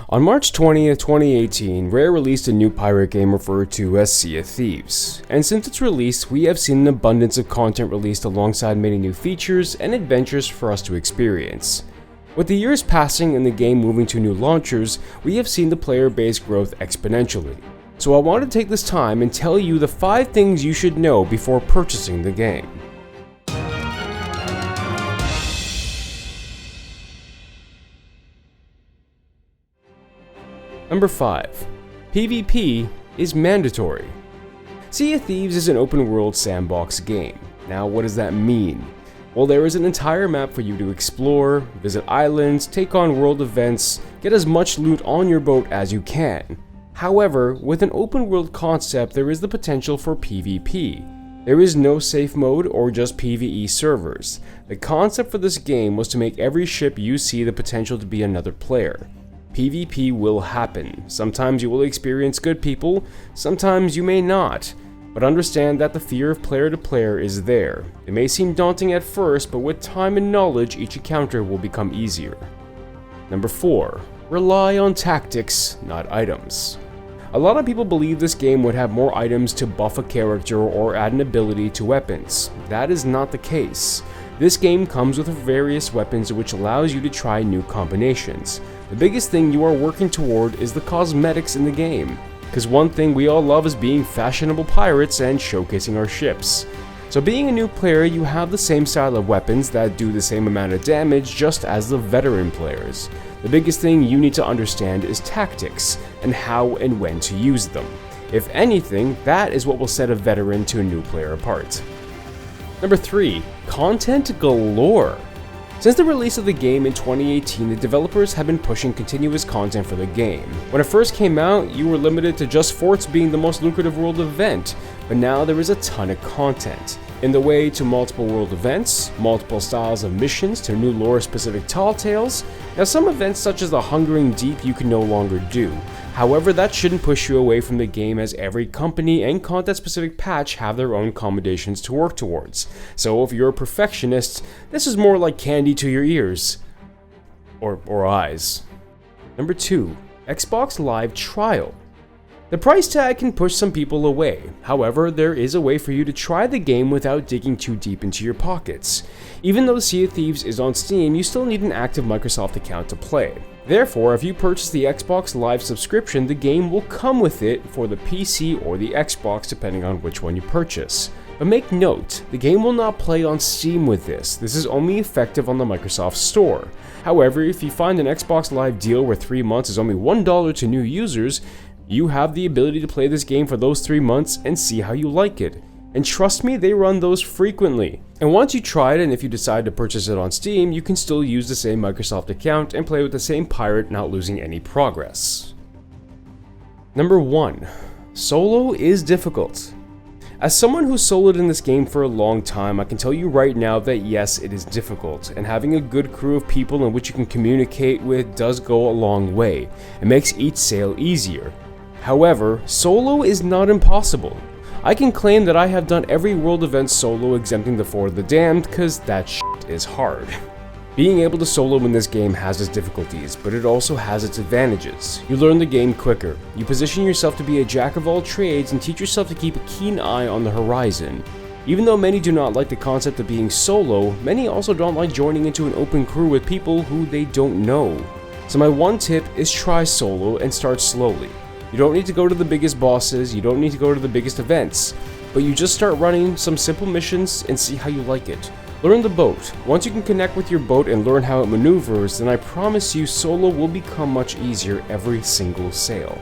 On March 20th, 2018, Rare released a new pirate game referred to as Sea of Thieves, and since its release, we have seen an abundance of content released alongside many new features and adventures for us to experience. With the years passing and the game moving to new launchers, we have seen the player base growth exponentially. So I want to take this time and tell you the 5 things you should know before purchasing the game. Number 5. PvP is mandatory. Sea of Thieves is an open world sandbox game. Now what does that mean? Well, there is an entire map for you to explore, visit islands, take on world events, get as much loot on your boat as you can. However, with an open world concept, there is the potential for PvP. There is no safe mode or just PvE servers. The concept for this game was to make every ship you see the potential to be another player. PvP will happen. Sometimes you will experience good people, sometimes you may not. But understand that the fear of player to player is there. It may seem daunting at first, but with time and knowledge, each encounter will become easier. Number 4. Rely on tactics, not items. A lot of people believe this game would have more items to buff a character or add an ability to weapons. That is not the case. This game comes with various weapons which allows you to try new combinations. The biggest thing you are working toward is the cosmetics in the game, because one thing we all love is being fashionable pirates and showcasing our ships. So being a new player, you have the same style of weapons that do the same amount of damage just as the veteran players. The biggest thing you need to understand is tactics, and how and when to use them. If anything, that is what will set a veteran to a new player apart. Number 3. Content galore. Since the release of the game in 2018, the developers have been pushing continuous content for the game. When it first came out, you were limited to just forts being the most lucrative world event, but now there is a ton of content. In the way to multiple world events, multiple styles of missions to new lore-specific tall tales. Now some events such as the Hungering Deep you can no longer do. However, that shouldn't push you away from the game, as every company and content-specific patch have their own accommodations to work towards. So if you're a perfectionist, this is more like candy to your ears. Or eyes. Number 2. Xbox Live Trial. The price tag can push some people away. However, there is a way for you to try the game without digging too deep into your pockets. Even though Sea of Thieves is on Steam, you still need an active Microsoft account to play. Therefore, if you purchase the Xbox Live subscription, the game will come with it for the PC or the Xbox depending on which one you purchase. But make note, the game will not play on Steam with this. This is only effective on the Microsoft Store. However, if you find an Xbox Live deal where 3 months is only $1 to new users, you have the ability to play this game for those 3 months and see how you like it. And trust me, they run those frequently. And once you try it, and if you decide to purchase it on Steam, you can still use the same Microsoft account and play with the same pirate, not losing any progress. Number 1. Solo is difficult. As someone who's soloed in this game for a long time, I can tell you right now that yes, it is difficult, and having a good crew of people in which you can communicate with does go a long way. It makes each sail easier. However, solo is not impossible. I can claim that I have done every world event solo exempting the Fort of the Damned, cause that shit is hard. Being able to solo in this game has its difficulties, but it also has its advantages. You learn the game quicker, you position yourself to be a jack of all trades, and teach yourself to keep a keen eye on the horizon. Even though many do not like the concept of being solo, many also don't like joining into an open crew with people who they don't know. So my one tip is try solo and start slowly. You don't need to go to the biggest bosses, you don't need to go to the biggest events, but you just start running some simple missions and see how you like it. Learn the boat. Once you can connect with your boat and learn how it maneuvers, then I promise you solo will become much easier every single sail.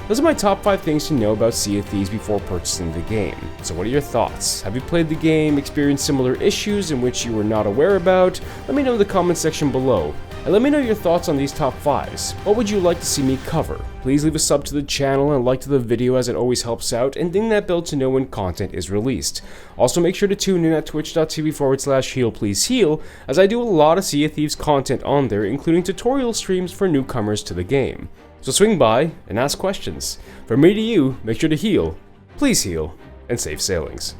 Those are my top 5 things to know about Sea of Thieves before purchasing the game. So what are your thoughts? Have you played the game, experienced similar issues in which you were not aware about? Let me know in the comment section below. And let me know your thoughts on these top 5s. What would you like to see me cover? Please leave a sub to the channel and like to the video, as it always helps out, and ding that bell to know when content is released. Also make sure to tune in at twitch.tv/heal please heal, as I do a lot of Sea of Thieves content on there, including tutorial streams for newcomers to the game. So swing by and ask questions. From me to you, make sure to heal, please heal, and safe sailings.